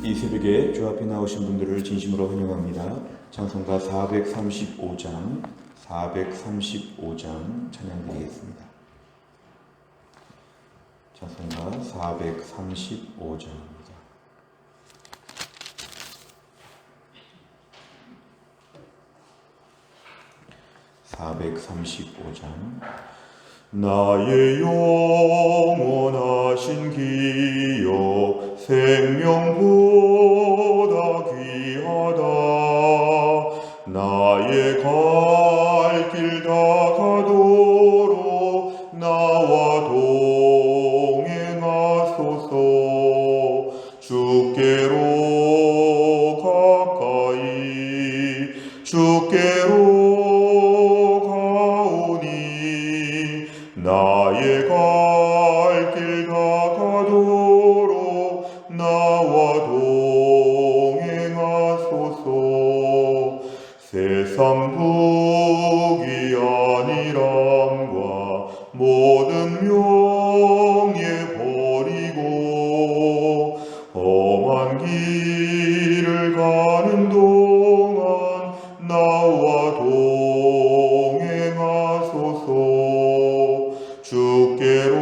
이 새벽에 주 앞에 나오신 분들을 진심으로 환영합니다. 찬송가 435장 찬양드리겠습니다. 찬송가 435장입니다. 나의 영원하신 기여 생명보다 귀하다. 나의 갈 길 다가도록 나와 동행하소서. 주께로 가까이 주께로 나의 갈 길 다가도록 나와 동행하소서. 세상 부귀 안일함과 모든 명예 버리고 험한 길을 가는 동안 나와 동행하소서. 주께로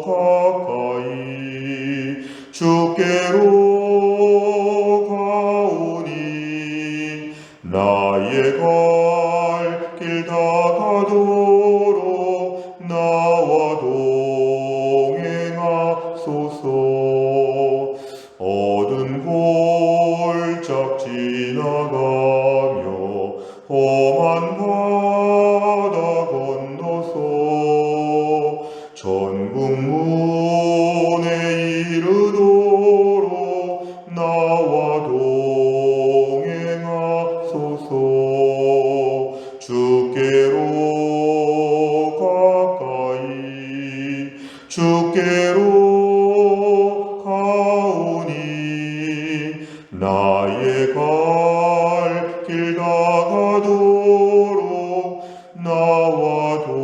가까이 주께로 가오니 나의 갈 길 다가도록 나와 동행하소서. 어두운 골짝 지나가며 험한 바다 건너서 전국문에 이르도록 나와 동행하소서. 주께로 가까이 주께로 가오니 나의 갈 길 다가도록 나와 동행하소서.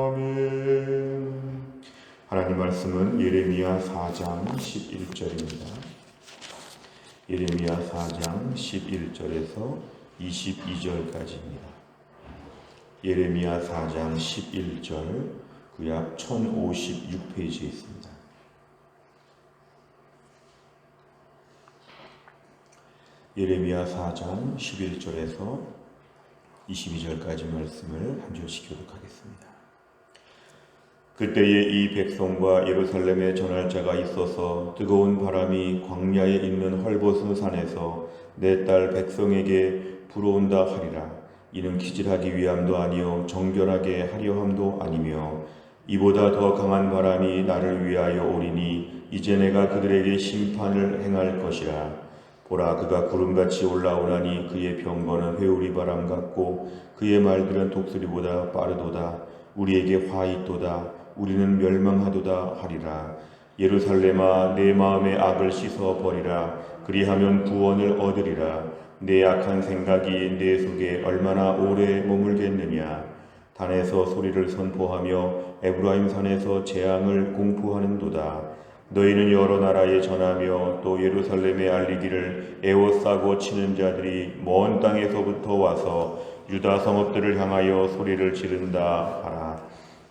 아멘. 하나님 말씀은 예레미야 4장 11절입니다. 예레미야 4장 11절에서 22절까지입니다. 예레미야 4장 11절 구약 1056페이지에 있습니다. 예레미야 4장 11절에서 22절까지 말씀을 한 절씩 교독하겠습니다. 그때에 이 백성과 예루살렘에 전할 자가 있어서 뜨거운 바람이 광야에 있는 헐보스 산에서 내 딸 백성에게 불어온다 하리라. 이는 기질하기 위함도 아니요 정결하게 하려 함도 아니며 이보다 더 강한 바람이 나를 위하여 오리니 이제 내가 그들에게 심판을 행할 것이라. 보라, 그가 구름같이 올라오나니 그의 병거는 회오리 바람 같고 그의 말들은 독수리보다 빠르도다. 우리에게 화 있도다. 우리는 멸망하도다 하리라. 예루살렘아, 내 마음의 악을 씻어 버리라. 그리하면 구원을 얻으리라. 내 악한 생각이 내 속에 얼마나 오래 머물겠느냐. 단에서 소리를 선포하며 에브라임 산에서 재앙을 공포하는도다. 너희는 여러 나라에 전하며 또 예루살렘에 알리기를 에워싸고 치는 자들이 먼 땅에서부터 와서 유다 성읍들을 향하여 소리를 지른다 하라.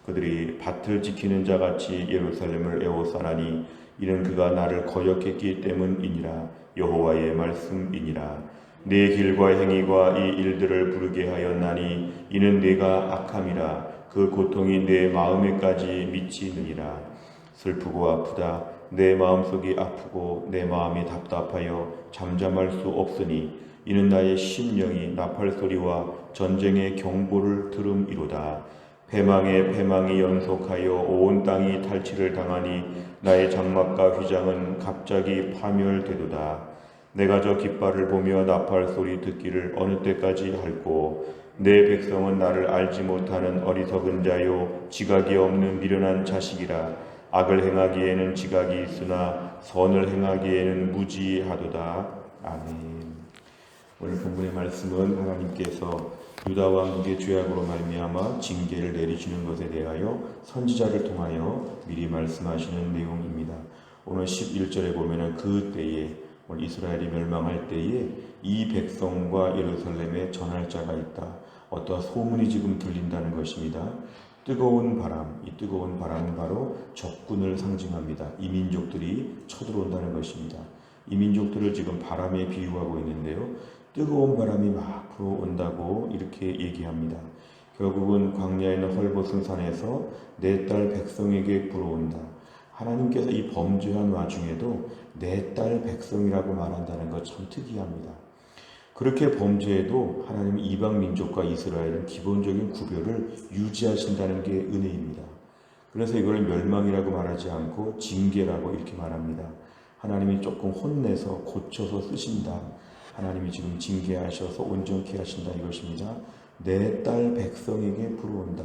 그들이 밭을 지키는 자같이 예루살렘을 에워싸나니 이는 그가 나를 거역했기 때문이니라. 여호와의 말씀이니라. 내 길과 행위가 이 일들을 부르게 하였나니 이는 내가 악함이라. 그 고통이 내 마음에까지 미치느니라. 슬프고 아프다. 내 마음속이 아프고 내 마음이 답답하여 잠잠할 수 없으니 이는 나의 심령이 나팔소리와 전쟁의 경보를 들음이로다. 패망에 패망이 연속하여 온 땅이 탈취를 당하니 나의 장막과 휘장은 갑자기 파멸되도다. 내가 저 깃발을 보며 나팔 소리 듣기를 어느 때까지 할꼬. 내 백성은 나를 알지 못하는 어리석은 자요 지각이 없는 미련한 자식이라. 악을 행하기에는 지각이 있으나 선을 행하기에는 무지하도다. 아멘. 오늘 본문의 말씀은 하나님께서 유다 왕국의 죄악으로 말미암아 징계를 내리시는 것에 대하여 선지자를 통하여 미리 말씀하시는 내용입니다. 오늘 11절에 보면은 그 때에 이스라엘이 멸망할 때에 이 백성과 예루살렘에 전할 자가 있다. 어떠한 소문이 지금 들린다는 것입니다. 뜨거운 바람, 이 뜨거운 바람은 바로 적군을 상징합니다. 이 민족들이 쳐들어온다는 것입니다. 이 민족들을 지금 바람에 비유하고 있는데요. 뜨거운 바람이 막 불어온다고 이렇게 얘기합니다. 결국은 광야에 있는 헐벗은 산에서 내 딸 백성에게 불어온다. 하나님께서 이 범죄한 와중에도 내 딸 백성이라고 말한다는 것 참 특이합니다. 그렇게 범죄해도 하나님 이방 민족과 이스라엘은 기본적인 구별을 유지하신다는 게 은혜입니다. 그래서 이걸 멸망이라고 말하지 않고 징계라고 이렇게 말합니다. 하나님이 조금 혼내서 고쳐서 쓰신다. 하나님이 지금 징계하셔서 온전케 하신다 이것입니다. 내 딸 백성에게 불어온다.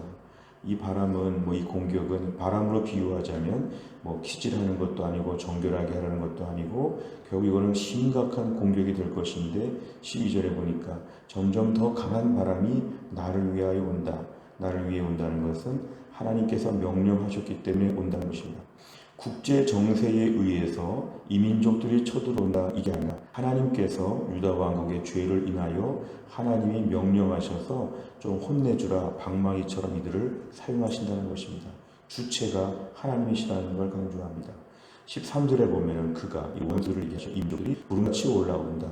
이 바람은 이 공격은 바람으로 비유하자면 키질하는 것도 아니고 정결하게 하라는 것도 아니고 결국 이거는 심각한 공격이 될 것인데 12절에 보니까 점점 더 강한 바람이 나를 위하여 온다. 나를 위해 온다는 것은 하나님께서 명령하셨기 때문에 온다는 것입니다. 국제 정세에 의해서 이 민족들이 쳐들어온다 이게 아니라 하나님께서 유다 왕국의 죄를 인하여 하나님이 명령하셔서 좀 혼내주라 방망이처럼 이들을 사용하신다는 것입니다. 주체가 하나님이시라는 걸 강조합니다. 13절에 보면은 그가 이 원수를 얘기하셔 이 민족들이 구름같이 올라온다.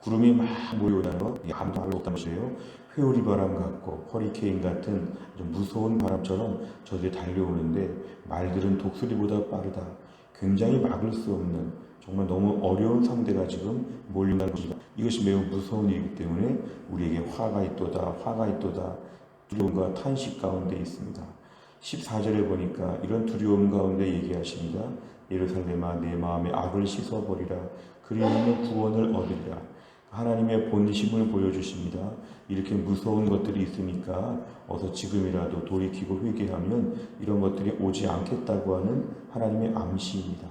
구름이 막 몰려오다는 것 아무도 알 수 없다는 것이에요. 회오리 바람 같고 허리케인 같은 좀 무서운 바람처럼 저들이 달려오는데 말들은 독수리보다 빠르다. 굉장히 막을 수 없는 정말 너무 어려운 상대가 지금 몰려오는 것이다. 이것이 매우 무서운 일이기 때문에 우리에게 화가 있도다 두려움과 탄식 가운데 있습니다. 14절에 보니까 이런 두려움 가운데 얘기하십니다. 예루살렘아 내 마음의 악을 씻어버리라. 그리하면 구원을 얻으리라. 하나님의 본심을 보여주십니다. 이렇게 무서운 것들이 있으니까 어서 지금이라도 돌이키고 회개하면 이런 것들이 오지 않겠다고 하는 하나님의 암시입니다.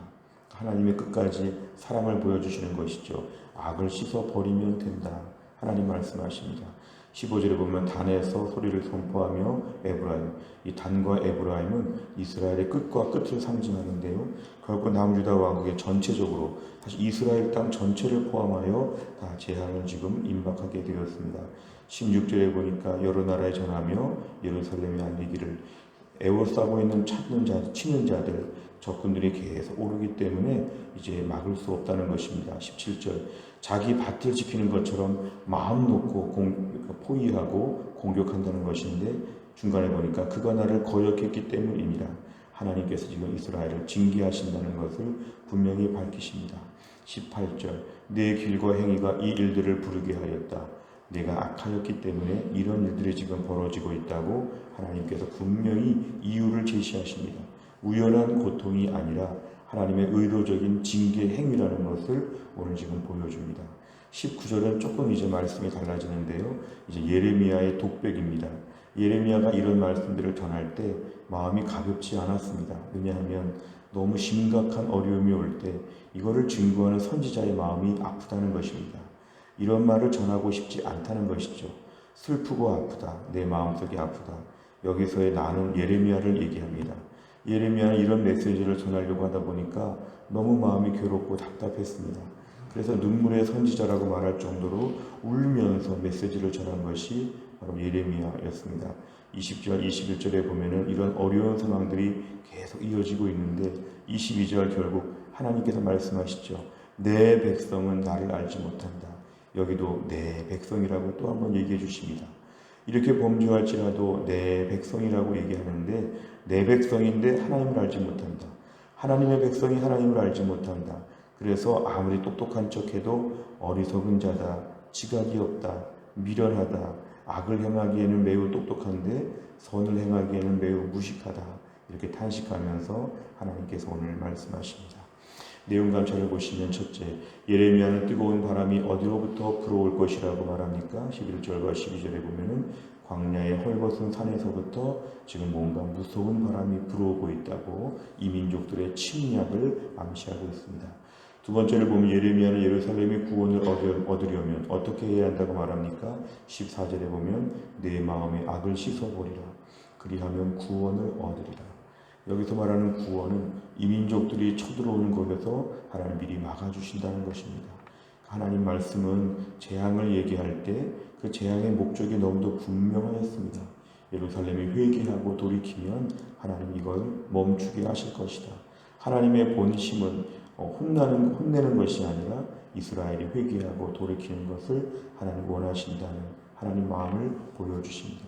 하나님의 끝까지 사랑을 보여주시는 것이죠. 악을 씻어버리면 된다. 하나님 말씀하십니다. 15절에 보면 단에서 소리를 선포하며 에브라임, 이 단과 에브라임은 이스라엘의 끝과 끝을 상징하는데요. 결국 남유다 왕국의 전체적으로 사실 이스라엘 땅 전체를 포함하여 다 재앙을 지금 임박하게 되었습니다. 16절에 보니까 여러 나라에 전하며 예루살렘에 알리기를 에워싸고 있는 치는 자들 적군들이 계속 오르기 때문에 이제 막을 수 없다는 것입니다. 17절 자기 밭을 지키는 것처럼 마음 놓고 포위하고 공격한다는 것인데 중간에 보니까 그가 나를 거역했기 때문이니라. 하나님께서 지금 이스라엘을 징계하신다는 것을 분명히 밝히십니다. 18절 내 길과 행위가 이 일들을 부르게 하였다. 내가 악하였기 때문에 이런 일들이 지금 벌어지고 있다고 하나님께서 분명히 이유를 제시하십니다. 우연한 고통이 아니라 하나님의 의도적인 징계 행위라는 것을 오늘 지금 보여줍니다. 19절은 조금 이제 말씀이 달라지는데요. 이제 예레미야의 독백입니다. 예레미야가 이런 말씀들을 전할 때 마음이 가볍지 않았습니다. 왜냐하면 너무 심각한 어려움이 올 때 이거를 증거하는 선지자의 마음이 아프다는 것입니다. 이런 말을 전하고 싶지 않다는 것이죠. 슬프고 아프다. 내 마음속이 아프다. 여기서의 나는 예레미야를 얘기합니다. 예레미야는 이런 메시지를 전하려고 하다 보니까 너무 마음이 괴롭고 답답했습니다. 그래서 눈물의 선지자라고 말할 정도로 울면서 메시지를 전한 것이 바로 예레미야였습니다. 20절, 21절에 보면은 이런 어려운 상황들이 계속 이어지고 있는데 22절 결국 하나님께서 말씀하시죠. 내 백성은 나를 알지 못한다. 여기도 내 백성이라고 또 한번 얘기해 주십니다. 이렇게 범죄할지라도 내 백성이라고 얘기하는데 내 백성인데 하나님을 알지 못한다. 하나님의 백성이 하나님을 알지 못한다. 그래서 아무리 똑똑한 척해도 어리석은 자다, 지각이 없다, 미련하다, 악을 행하기에는 매우 똑똑한데 선을 행하기에는 매우 무식하다. 이렇게 탄식하면서 하나님께서 오늘 말씀하십니다. 내용 감찰을 보시면 첫째, 예레미야는 뜨거운 바람이 어디로부터 불어올 것이라고 말합니까? 11절과 12절에 보면은 광야의 헐벗은 산에서부터 지금 뭔가 무서운 바람이 불어오고 있다고 이 민족들의 침략을 암시하고 있습니다. 두 번째를 보면 예레미야는 예루살렘의 구원을 얻으려면 어떻게 해야 한다고 말합니까? 14절에 보면 내 마음의 악을 씻어버리라. 그리하면 구원을 얻으리라. 여기서 말하는 구원은 이민족들이 쳐들어오는 곳에서 하나님 미리 막아주신다는 것입니다. 하나님 말씀은 재앙을 얘기할 때 그 재앙의 목적이 너무도 분명하였습니다. 예루살렘이 회개하고 돌이키면 하나님 이걸 멈추게 하실 것이다. 하나님의 본심은 혼내는 것이 아니라 이스라엘이 회개하고 돌이키는 것을 하나님 원하신다는 하나님 마음을 보여주십니다.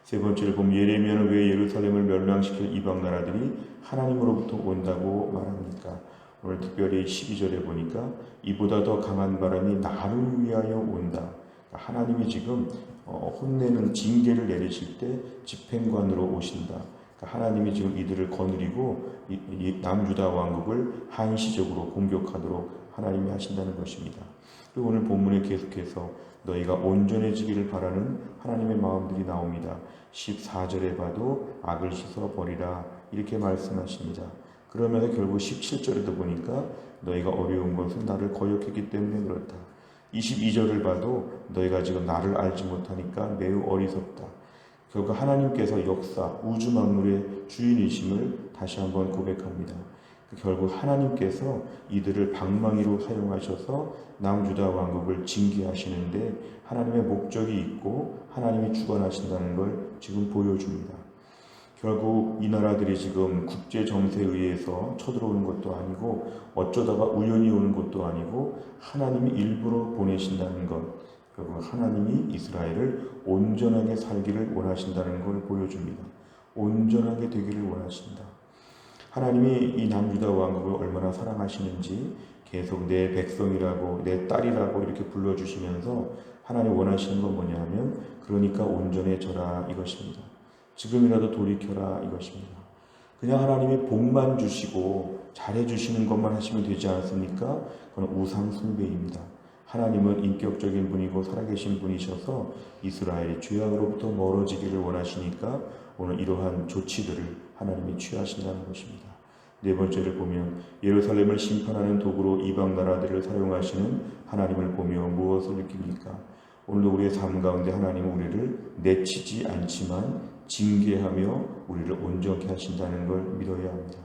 세 번째를 보면 예레미야는 왜 예루살렘을 멸망시킬 이방 나라들이 하나님으로부터 온다고 말합니까? 오늘 특별히 12절에 보니까 이보다 더 강한 바람이 나를 위하여 온다. 하나님이 지금 혼내는 징계를 내리실 때 집행관으로 오신다. 하나님이 지금 이들을 거느리고 남유다 왕국을 한시적으로 공격하도록 하나님이 하신다는 것입니다. 그리고 오늘 본문에 계속해서 너희가 온전해지기를 바라는 하나님의 마음들이 나옵니다. 14절에 봐도 악을 씻어버리라 이렇게 말씀하십니다. 그러면서 결국 17절에도 보니까 너희가 어려운 것은 나를 거역했기 때문에 그렇다. 22절을 봐도 너희가 지금 나를 알지 못하니까 매우 어리석다. 결국 하나님께서 역사, 우주 만물의 주인이심을 다시 한번 고백합니다. 결국 하나님께서 이들을 방망이로 사용하셔서 남유다 왕국을 징계하시는데 하나님의 목적이 있고 하나님이 주관하신다는 걸 지금 보여줍니다. 결국 이 나라들이 지금 국제 정세에 의해서 쳐들어오는 것도 아니고 어쩌다가 우연히 오는 것도 아니고 하나님이 일부러 보내신다는 것, 결국 하나님이 이스라엘을 온전하게 살기를 원하신다는 걸 보여줍니다. 온전하게 되기를 원하신다. 하나님이 이 남유다 왕국을 얼마나 사랑하시는지 계속 내 백성이라고 내 딸이라고 이렇게 불러주시면서 하나님 원하시는 건 뭐냐면 그러니까 온전해져라 이것입니다. 지금이라도 돌이켜라 이것입니다. 그냥 하나님이 복만 주시고 잘해주시는 것만 하시면 되지 않습니까? 그건 우상 숭배입니다. 하나님은 인격적인 분이고 살아계신 분이셔서 이스라엘이 죄악으로부터 멀어지기를 원하시니까 오늘 이러한 조치들을 하나님이 취하신다는 것입니다. 네 번째를 보면 예루살렘을 심판하는 도구로 이방 나라들을 사용하시는 하나님을 보며 무엇을 느낍니까? 오늘도 우리의 삶 가운데 하나님은 우리를 내치지 않지만 징계하며 우리를 온전케 하신다는 걸 믿어야 합니다.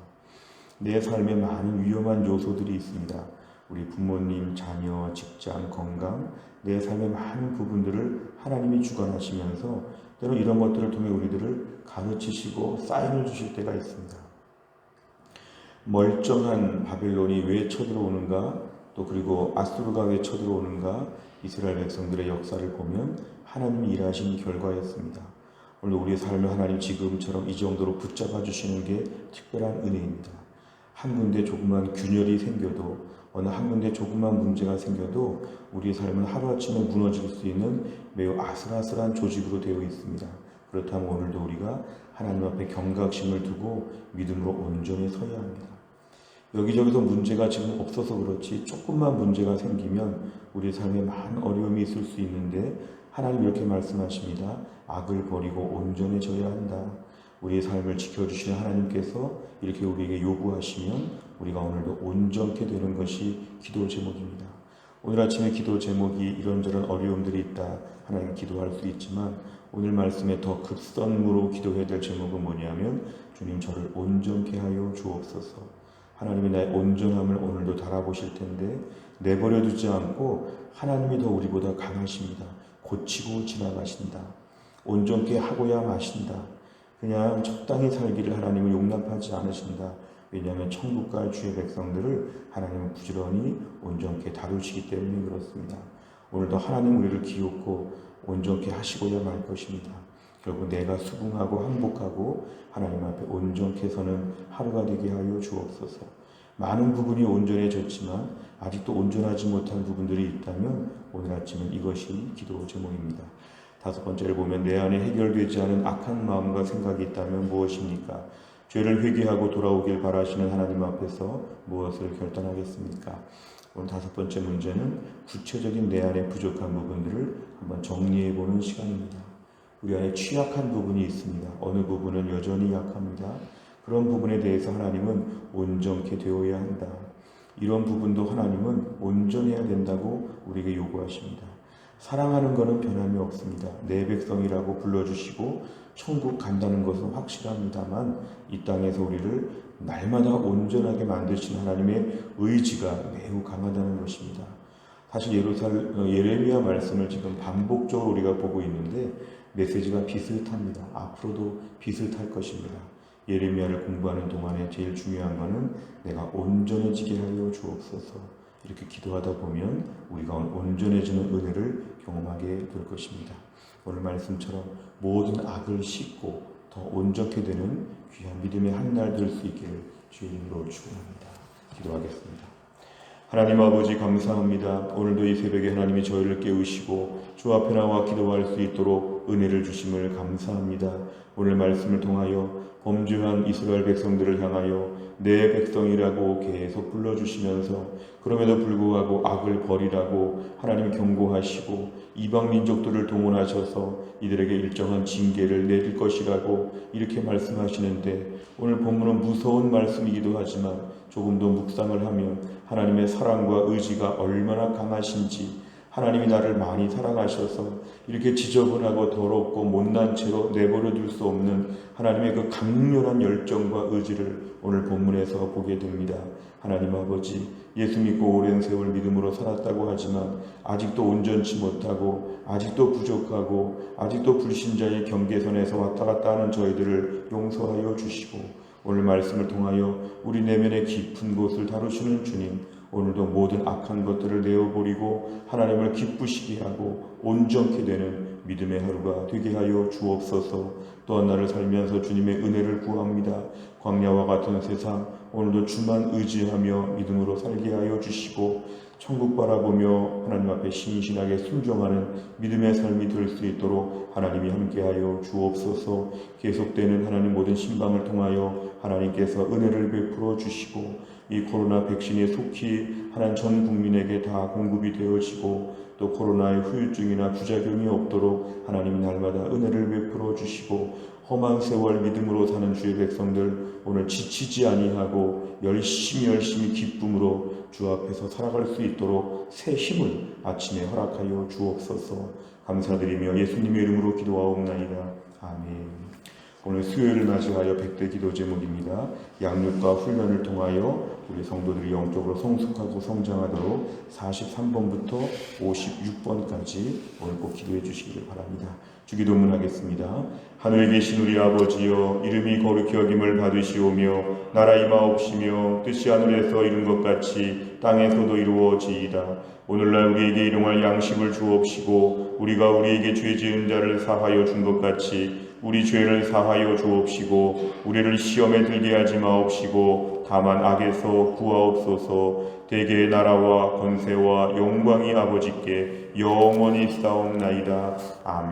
내 삶에 많은 위험한 요소들이 있습니다. 우리 부모님, 자녀, 직장, 건강, 내 삶의 많은 부분들을 하나님이 주관하시면서 때로 이런 것들을 통해 우리들을 가르치시고 사인을 주실 때가 있습니다. 멀쩡한 바벨론이 왜 쳐들어오는가, 또 그리고 아수르가 왜 쳐들어오는가, 이스라엘 백성들의 역사를 보면 하나님이 일하신 결과였습니다. 오늘 우리의 삶을 하나님 지금처럼 이 정도로 붙잡아 주시는 게 특별한 은혜입니다. 한 군데 조그만 균열이 생겨도 어느 한 군데 조그만 문제가 생겨도 우리의 삶은 하루아침에 무너질 수 있는 매우 아슬아슬한 조직으로 되어 있습니다. 그렇다면 오늘도 우리가 하나님 앞에 경각심을 두고 믿음으로 온전히 서야 합니다. 여기저기서 문제가 지금 없어서 그렇지 조금만 문제가 생기면 우리의 삶에 많은 어려움이 있을 수 있는데 하나님 이렇게 말씀하십니다. 악을 버리고 온전해져야 한다. 우리의 삶을 지켜주시는 하나님께서 이렇게 우리에게 요구하시면 우리가 오늘도 온전케 되는 것이 기도 제목입니다. 오늘 아침에 기도 제목이 이런저런 어려움들이 있다. 하나님 기도할 수 있지만 오늘 말씀에 더 급선무로 기도해야 될 제목은 뭐냐면 주님 저를 온전케 하여 주옵소서. 하나님이 나의 온전함을 오늘도 달아보실 텐데 내버려 두지 않고 하나님이 더 우리보다 강하십니다. 고치고 지나가신다. 온전케 하고야 마신다. 그냥 적당히 살기를 하나님은 용납하지 않으신다. 왜냐하면 천국 갈 주의 백성들을 하나님은 부지런히 온전케 다루시기 때문에 그렇습니다. 오늘도 하나님 우리를 기웃고 온전케 하시고야 말 것입니다. 결국 내가 수긍하고 항복하고 하나님 앞에 온전케 서는 하루가 되게 하여 주옵소서. 많은 부분이 온전해졌지만 아직도 온전하지 못한 부분들이 있다면 오늘 아침은 이것이 기도 제목입니다. 다섯 번째를 보면 내 안에 해결되지 않은 악한 마음과 생각이 있다면 무엇입니까? 죄를 회개하고 돌아오길 바라시는 하나님 앞에서 무엇을 결단하겠습니까? 오늘 다섯 번째 문제는 구체적인 내 안에 부족한 부분들을 한번 정리해보는 시간입니다. 우리 안에 취약한 부분이 있습니다. 어느 부분은 여전히 약합니다. 그런 부분에 대해서 하나님은 온전케 되어야 한다. 이런 부분도 하나님은 온전해야 된다고 우리에게 요구하십니다. 사랑하는 것은 변함이 없습니다. 내 백성이라고 불러주시고 천국 간다는 것은 확실합니다만 이 땅에서 우리를 날마다 온전하게 만드신 하나님의 의지가 매우 강하다는 것입니다. 사실 예레미야 말씀을 지금 반복적으로 우리가 보고 있는데 메시지가 비슷합니다. 앞으로도 비슷할 것입니다. 예레미야를 공부하는 동안에 제일 중요한 것은 내가 온전해지게 하여 주옵소서. 이렇게 기도하다 보면 우리가 온전해지는 은혜를 경험하게 될 것입니다. 오늘 말씀처럼 모든 악을 씻고 더 온전케 되는 귀한 믿음의 한 날 될 수 있기를 주의 이름으로 축원합니다. 기도하겠습니다. 하나님 아버지 감사합니다. 오늘도 이 새벽에 하나님이 저희를 깨우시고 주 앞에 나와 기도할 수 있도록 은혜를 주심을 감사합니다. 오늘 말씀을 통하여 범죄한 이스라엘 백성들을 향하여 내 백성이라고 계속 불러주시면서 그럼에도 불구하고 악을 버리라고 하나님 경고하시고 이방 민족들을 동원하셔서 이들에게 일정한 징계를 내릴 것이라고 이렇게 말씀하시는데 오늘 본문은 무서운 말씀이기도 하지만 조금 더 묵상을 하면 하나님의 사랑과 의지가 얼마나 강하신지 하나님이 나를 많이 사랑하셔서 이렇게 지저분하고 더럽고 못난 채로 내버려 둘 수 없는 하나님의 그 강렬한 열정과 의지를 오늘 본문에서 보게 됩니다. 하나님 아버지, 예수 믿고 오랜 세월 믿음으로 살았다고 하지만 아직도 온전치 못하고 아직도 부족하고 아직도 불신자의 경계선에서 왔다 갔다 하는 저희들을 용서하여 주시고 오늘 말씀을 통하여 우리 내면의 깊은 곳을 다루시는 주님, 오늘도 모든 악한 것들을 내어버리고 하나님을 기쁘시게 하고 온전케 되는 믿음의 하루가 되게 하여 주옵소서. 또한 나를 살면서 주님의 은혜를 구합니다. 광야와 같은 세상 오늘도 주만 의지하며 믿음으로 살게 하여 주시고 천국 바라보며 하나님 앞에 신실하게 순종하는 믿음의 삶이 될 수 있도록 하나님이 함께하여 주옵소서. 계속되는 하나님 모든 신방을 통하여 하나님께서 은혜를 베풀어 주시고 이 코로나 백신이 속히 하나님 전 국민에게 다 공급이 되어지고 또 코로나의 후유증이나 부작용이 없도록 하나님이 날마다 은혜를 베풀어 주시고 험한 세월 믿음으로 사는 주의 백성들 오늘 지치지 아니하고 열심히 기쁨으로 주 앞에서 살아갈 수 있도록 새 힘을 아침에 허락하여 주옵소서. 감사드리며 예수님의 이름으로 기도하옵나이다. 아멘. 오늘 수요일을 맞이하여 100대 기도 제목입니다. 양육과 훈련을 통하여 우리 성도들이 영적으로 성숙하고 성장하도록 43번부터 56번까지 오늘 꼭 기도해 주시기를 바랍니다. 주기도문 하겠습니다. 하늘에 계신 우리 아버지여, 이름이 거룩히 여김을 받으시오며 나라 임하옵시며 뜻이 하늘에서 이룬 것 같이 땅에서도 이루어지이다. 오늘날 우리에게 일용할 양식을 주옵시고 우리가 우리에게 죄 지은 자를 사하여 준 것 같이 우리 죄를 사하여 주옵시고 우리를 시험에 들게 하지 마옵시고 다만 악에서 구하옵소서. 대개의 나라와 권세와 영광이 아버지께 영원히 있사옵나이다. 아멘.